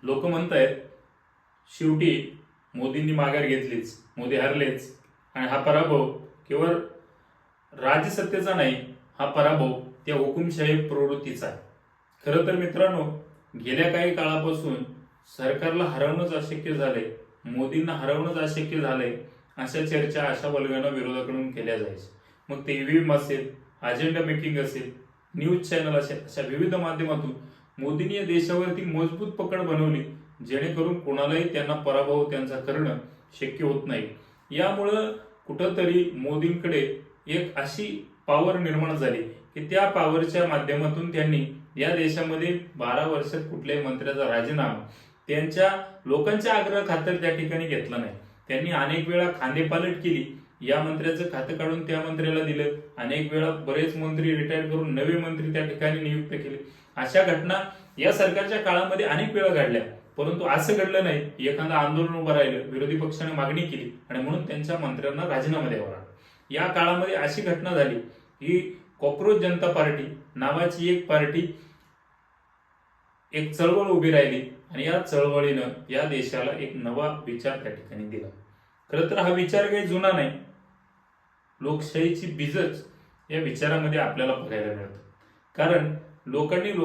लोक म्हणतायत शेवटी मोदींनी माघार घेतलीच, मोदी हरलेच आणि हा पराभव केवळ राजसत्तेचा नाही, हा पराभव त्या हुकुमशाही प्रवृत्तीचा आहे. खरं तर मित्रांनो, गेल्या काही काळापासून सरकारला हरवणंच अशक्य झालंय, मोदींना हरवणंच अशक्य झालंय, अशा चर्चा अशा वर्गानं विरोधाकडून केल्या जायच्या. मग ते ईव्हीएम असेल, अजेंडा मेकिंग असेल, न्यूज चॅनल असेल, अशा विविध माध्यमातून मोदींनी या देशावरती मजबूत पकड बनवली, जेणेकरून कोणालाही त्यांना पराभव त्यांचा करणं शक्य होत नाही. यामुळं कुठंतरी मोदींकडे एक अशी पॉवर निर्माण झाली की त्या पॉवरच्या माध्यमातून त्यांनी या देशामध्ये 12 वर्षात कुठल्याही मंत्र्याचा राजीनामा त्यांच्या लोकांच्या आग्रह खातर त्या ठिकाणी घेतला नाही. त्यांनी अनेक वेळा खांदेपालट केली, या मंत्र्याचं खातं काढून त्या मंत्र्याला दिलं, अनेक वेळा बरेच मंत्री रिटायर करून नवे मंत्री त्या ठिकाणी नियुक्त केले. अशा घटना या सरकारच्या काळामध्ये अनेक वेळा घडल्या, परंतु असं घडलं नाही एखादं आंदोलन उभं राहिलं, विरोधी पक्षाने मागणी केली आणि म्हणून त्यांच्या मंत्र्यांना राजीनामा द्यावा लागला. या काळामध्ये अशी घटना झाली की कॉक्रोच जनता पार्टी नावाची एक पार्टी, एक चळवळ उभी राहिली आणि या चळवळीनं या देशाला एक नवा विचार त्या ठिकाणी दिला. खरं तर हा विचार काही जुना नाही, लोकशाहीची बीजच या विचारामध्ये आपल्याला बघायला मिळतं. कारण लोकांनी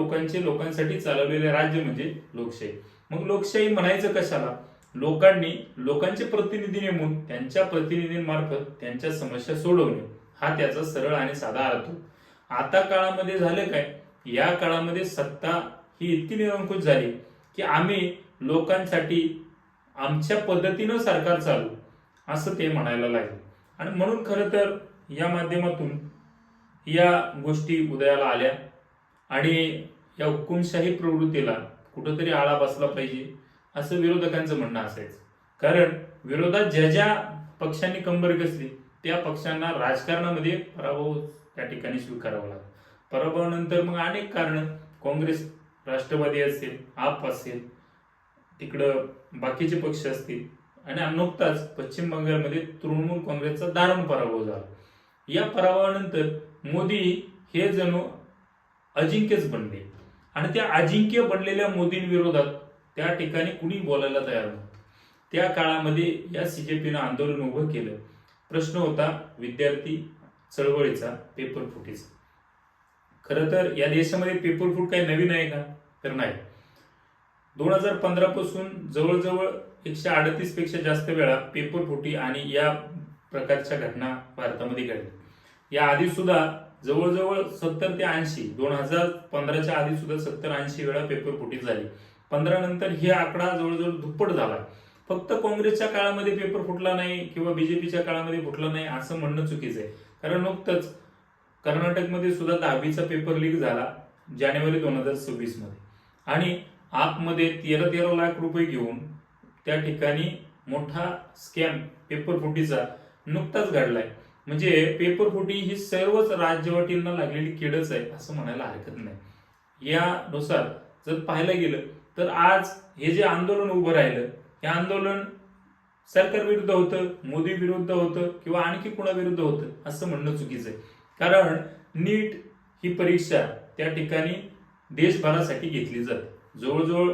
लोकांसाठी चालवलेले राज्य म्हणजे लोकशाही. मग लोकशाही म्हणायचं कशाला? लोकांनी लोकांचे प्रतिनिधी नेमून त्यांच्या प्रतिनिधींमार्फत त्यांच्या समस्या सोडवणे, हा त्याचा सरळ आणि साधा अर्थ. आता काळामध्ये झालं काय, या काळामध्ये सत्ता ही इतकी निरंकुश झाली की आम्ही लोकांसाठी आमच्या पद्धतीनं सरकार चालू, असं ते म्हणायला लागले. आणि म्हणून खरं तर या माध्यमातून या गोष्टी उदयाला आल्या आणि या हुकुमशाही प्रवृत्तीला कुठंतरी आळा बसला पाहिजे, असं विरोधकांचं म्हणणं असायचं. कारण विरोधात ज्या ज्या पक्षांनी कंबर कसली त्या पक्षांना राजकारणामध्ये पराभव त्या ठिकाणी स्वीकारावा लागला. पराभवानंतर मग अनेक कारण, काँग्रेस, राष्ट्रवादी असेल, आप असेल, तिकडं बाकीचे पक्ष असतील, आणि नुकताच पश्चिम बंगालमध्ये तृणमूल काँग्रेसचा दारुण पराभव झाला. या पराभवानंतर मोदी हे जणू अजिंक्यच बनले आणि त्या अजिंक्य बनलेल्या मोदींविरोधात त्या ठिकाणी कुणी बोलायला तयार नव्हतं. त्या काळामध्ये या सीजेपीनं आंदोलन उभं केलं. प्रश्न होता विद्यार्थी चळवळीचा, पेपर फुटीचा. खरं तर या देशामध्ये पेपर फूट काही नवीन आहे का? तर नाही. 2015 पासून जवळजवळ 138 पेक्षा जास्त वेळा पेपर फुटी आणि या प्रकारच्या घटना भारतामध्ये घडल्या. या आधी सुद्धा जवळजवळ 70 ते 80, 2015च्या आधी सुद्धा 70-80 वेळा पेपर फुटी झाली. 15 नंतर हे आकडा जवळजवळ दुप्पट झाला. फक्त काँग्रेसच्या काळामध्ये पेपर फुटला नाही किंवा बीजेपीच्या काळामध्ये फुटला नाही असं म्हणणं चुकीचं आहे. कारण नुकतंच कर्नाटकमध्ये सुद्धा 10वीचा पेपर लीक झाला जानेवारी 2026 मध्ये, आणि आपमध्ये 13 लाख रुपये घेऊन त्या ठिकाणी मोठा स्कॅम पेपर फुटीचा नुकताच घडलाय. म्हणजे पेपर फुटी ही सर्वच राज्यवटींना लागलेली किडच आहे असं म्हणायला हरकत नाही. यानुसार जर पाहायला गेलं तर आज हे जे आंदोलन उभं राहिलं, हे आंदोलन सरकार विरुद्ध होतं, मोदी विरुद्ध होतं किंवा आणखी कुणाविरुद्ध होतं असं म्हणणं चुकीचं आहे. कारण नीट ही परीक्षा त्या ठिकाणी देशभरासाठी घेतली जाते. जवळजवळ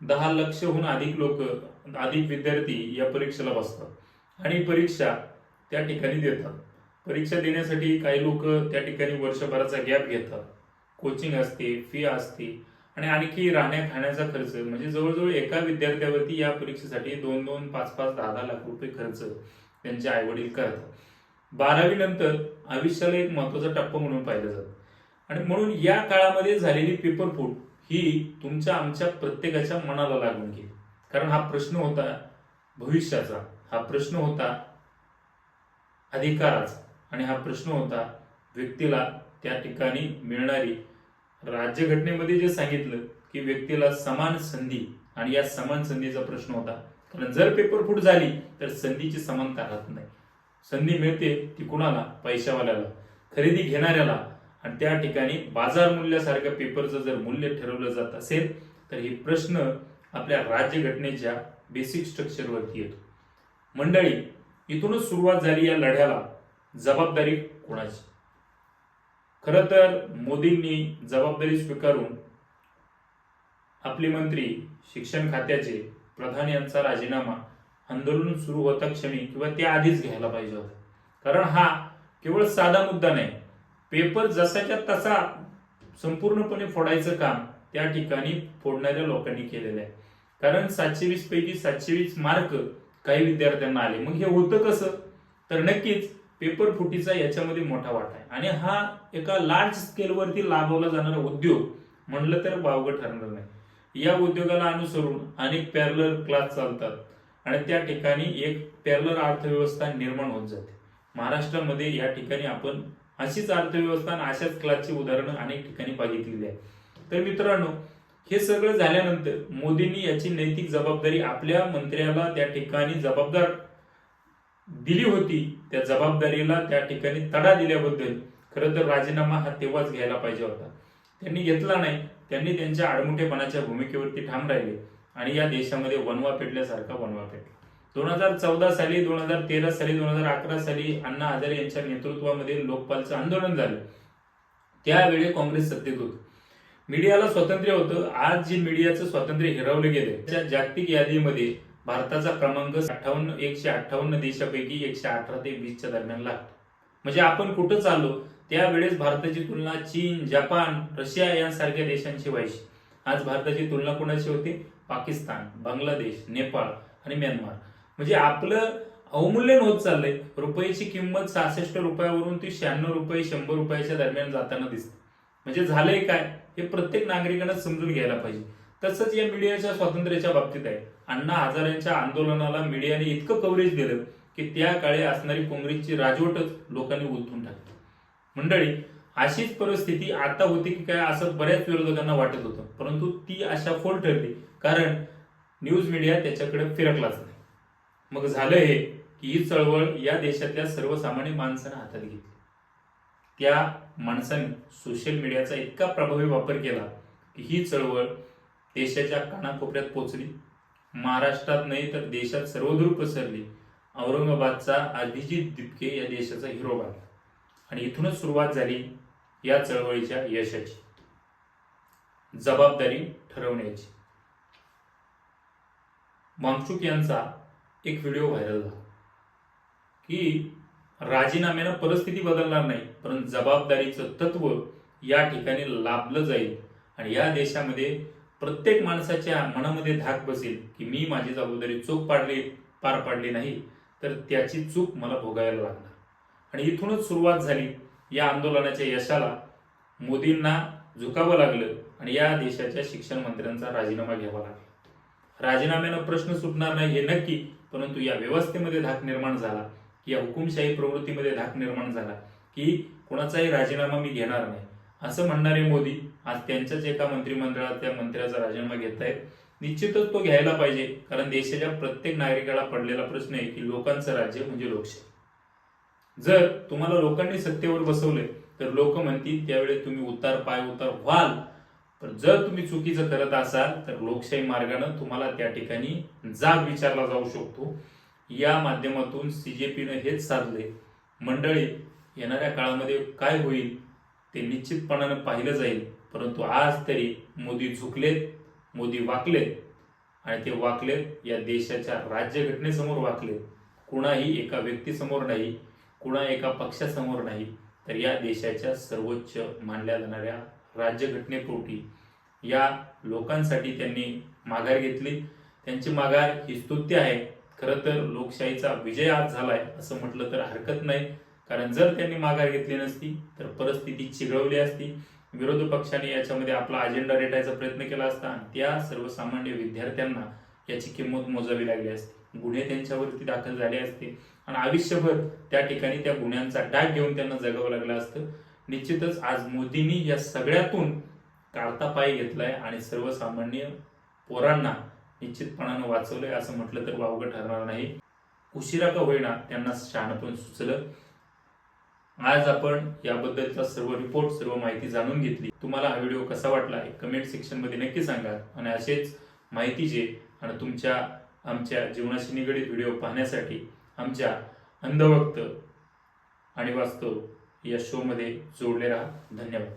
10 लक्षहून अधिक विद्यार्थी या परीक्षेला बसतात आणि परीक्षा त्या ठिकाणी देतात. परीक्षा देण्यासाठी काही लोक त्या ठिकाणी वर्षभराचा गॅप घेतात, कोचिंग असते, फी असते आणि आणखी राहण्या खाण्याचा खर्च, म्हणजे जवळजवळ एका विद्यार्थ्यावरती या परीक्षेसाठी 2-2, 5-5, 10-10 लाख रुपये खर्च त्यांचे आई वडील करतात. 12वी नंतर आयुष्याला एक महत्वाचा टप्पा म्हणून पाहिलं जातं आणि म्हणून या काळामध्ये झालेली पेपर फूट ही तुमच्या आमच्या प्रत्येकाच्या मनाला लागून गेली. कारण हा प्रश्न होता भविष्याचा, हा प्रश्न होता अधिकाराचा आणि हा प्रश्न होता व्यक्तीला त्या ठिकाणी मिळणारी, राज्यघटनेमध्ये जे सांगितलं की व्यक्तीला समान संधी, आणि या समान संधीचा प्रश्न होता. कारण जर पेपर फूट झाली तर संधीची समानता राहत नाही. संधी मिळते ती कुणाला? पैशावाल्याला, खरेदी घेणाऱ्याला. आणि त्या ठिकाणी बाजार मूल्यासारख्या पेपरचं जर मूल्य ठरवलं जात असेल तर हे प्रश्न आपल्या राज्यघटनेच्या बेसिक स्ट्रक्चरवरती येतो. मंडळी, इथूनच सुरुवात झाली या लढ्याला. जबाबदारी कोणाची? खरं तर मोदींनी जबाबदारी स्वीकारून आपले मंत्री शिक्षण खात्याचे प्रधान यांचा राजीनामा आंदोलन सुरू होता क्षणी किंवा त्या आधीच घ्यायला पाहिजे होता. कारण हा केवळ साधा मुद्दा नाही, पेपर जसाच्या तसा संपूर्णपणे फोडायचं काम त्या ठिकाणी फोडणाऱ्या लोकांनी केलेलं आहे. कारण 720 पैकी 720 मार्क काही विद्यार्थ्यांना आले. मग हे होतं कसं? तर नक्कीच पेपर फुटीचा याच्यामध्ये मोठा वाटा आहे. आणि हा एका लार्ज स्केलवरती लाभवला जाणारा उद्योग म्हणलं तर वावगं ठरणार नाही. या उद्योगाला अनुसरून अनेक पॅरलल क्लास चालतात आणि त्या ठिकाणी एक पॅरलल अर्थव्यवस्था निर्माण होत जाते. महाराष्ट्रामध्ये या ठिकाणी आपण अशीच अर्थव्यवस्था आणि अशाच क्लासची उदाहरणं अनेक ठिकाणी बघितलेली आहे. तर मित्रांनो, हे सगळं झाल्यानंतर मोदींनी याची नैतिक जबाबदारी आपल्या मंत्र्याला त्या ठिकाणी जबाबदार दिली होती. त्या जबाबदारीला त्या ठिकाणी तडा दिल्याबद्दल खरं तर राजीनामा हा तेव्हाच घ्यायला पाहिजे होता. त्यांनी घेतला नाही. त्यांनी त्यांच्या आडमुठेपणाच्या भूमिकेवरती ठाम राहिले आणि या देशामध्ये वनवा पेटल्यासारखा वनवा पेटला. 2014 साली, 2013 साली, 2011 साली अण्णा हजारे यांच्या नेतृत्वामध्ये लोकपालचं आंदोलन झालं. त्यावेळी काँग्रेस सत्तेत होतं. मीडियाला स्वातंत्र्य होतं. आज जे मीडियाचं स्वातंत्र्य हिरावलं गेलं, त्या जागतिक यादीमध्ये भारताचा क्रमांक 158 देशापैकी 118 ते 20च्या दरम्यान लागतो. म्हणजे आपण कुठं चाललो? त्यावेळेस भारताची तुलना चीन, जपान, रशिया यांसारख्या देशांशी व्हायची. आज भारताची तुलना कोणाशी होते? पाकिस्तान, बांगलादेश, नेपाळ आणि म्यानमार. म्हणजे आपलं अवमूल्यन होत चाललंय. रुपयाची किंमत 66 रुपयावरून ती 96 रुपये, 100 रुपयाच्या दरम्यान जाताना दिसते. म्हणजे झालंय काय हे प्रत्येक नागरिकांना समजून घ्यायला पाहिजे. तसंच या मीडियाच्या स्वातंत्र्याच्या बाबतीत आहे. अण्णा हजारेंच्या आंदोलनाला मीडियाने इतकं कव्हरेज दिलं की त्या काळी असणारी काँग्रेसची राजवटच लोकांनी उलथून टाकली. मंडळी, अशीच परिस्थिती आता होती की काय असं बऱ्याच विरोधकांना वाटत होतं, परंतु ती अशा फोल ठरली कारण न्यूज मीडिया त्याच्याकडे फिरकलाच नाही. मग झालं हे की ही चळवळ या देशातल्या सर्वसामान्य माणसांना हातात घेतली. त्या माणसाने सोशल मीडियाचा इतका प्रभावी वापर केला की ही चळवळ देशाच्या कानाकोपऱ्यात पोहोचली. महाराष्ट्रात नाही तर देशात सर्वदूर पसरली. औरंगाबादचा अभिजित दिपके या देशाचा हिरो बनला आणि इथूनच सुरुवात झाली या चळवळीच्या यशाची, जबाबदारी ठरवण्याची. वांगचुक यांचा एक व्हिडिओ व्हायरल झाला की राजीनाम्यानं परिस्थिती बदलणार नाही, परंतु जबाबदारीचं तत्व या ठिकाणी लाभलं जाईल आणि या देशामध्ये प्रत्येक माणसाच्या मनामध्ये धाक बसेल की मी माझी जबाबदारी पार पाडली नाही तर त्याची चूक मला भोगायला लागणार. आणि इथूनच सुरुवात झाली या आंदोलनाच्या यशाला. मोदींना झुकावं लागलं आणि या देशाच्या शिक्षण मंत्र्यांचा राजीनामा घ्यावा लागला. राजीनाम्यानं प्रश्न सुटणार नाही हे नक्की, परंतु या व्यवस्थेमध्ये धाक निर्माण झाला, या हुकुमशाही प्रवृत्तीमध्ये धाक निर्माण झाला की कोणाचाही राजीनामा मी घेणार नाही असं म्हणणारे मोदी आज त्यांच्याच एका मंत्रिमंडळात त्या मंत्र्याचा राजीनामा घेत आहेत. निश्चितच तो घ्यायला पाहिजे, कारण देशाच्या प्रत्येक नागरिकाला पडलेला प्रश्न आहे की लोकांचं राज्य म्हणजे लोकशाही. जर तुम्हाला लोकांनी सत्तेवर बसवले तर लोक म्हणतील त्यावेळी तुम्ही उतार व्हाल. पण जर तुम्ही चुकीचं करत असाल तर लोकशाही मार्गाने तुम्हाला त्या ठिकाणी जाब विचारला जाऊ शकतो. या माध्यमातून CJPनं हेच साधले. मंडळी, येणाऱ्या काळामध्ये काय होईल ते निश्चितपणानं पाहिलं जाईल, परंतु आज तरी मोदी झुकलेत, मोदी वाकलेत आणि ते वाकलेत या देशाच्या राज्यघटनेसमोर वाकलेत. कुणाही एका व्यक्तीसमोर नाही, कुणा एका पक्षासमोर नाही, तर या देशाच्या सर्वोच्च मानल्या जाणाऱ्या राज्यघटनेपोटी या लोकांसाठी त्यांनी माघार घेतली. त्यांची माघार ही स्तुत्य आहे. खरं तर लोकशाहीचा विजय आज झालाय असं म्हटलं तर हरकत नाही, कारण जर त्यांनी माघार घेतली नसती तर परिस्थिती चिघळवली असती. विरोधी पक्षाने याच्यामध्ये आपला अजेंडा रेटायचा प्रयत्न केला असता आणि त्या सर्वसामान्य विद्यार्थ्यांना याची किंमत मोजावी लागली असती. गुन्हे त्यांच्यावरती दाखल झाले असते आणि आयुष्यभर त्या ठिकाणी त्या गुन्ह्यांचा डाग घेऊन त्यांना जगावं लागलं असतं. निश्चितच आज मोदींनी या सगळ्यातून काढता पाय घेतलाय आणि सर्वसामान्य पोरांना निश्चितपणानं वाचवलंय असं म्हटलं तर वावगं ठरणार नाही. उशिरा का होईना त्यांना शहाणपण सुचलं. आज आपण याबद्दलचा सर्व रिपोर्ट, सर्व माहिती जाणून घेतली. तुम्हाला हा व्हिडिओ कसा वाटला कमेंट सेक्शन मध्ये नक्की सांगा आणि असेच माहितीचे आणि आमच्या जीवनाशी निगडीत व्हिडिओ पाहण्यासाठी आमच्या अंधभक्त आणि वास्तव या शो मध्ये जोडले राहा. धन्यवाद.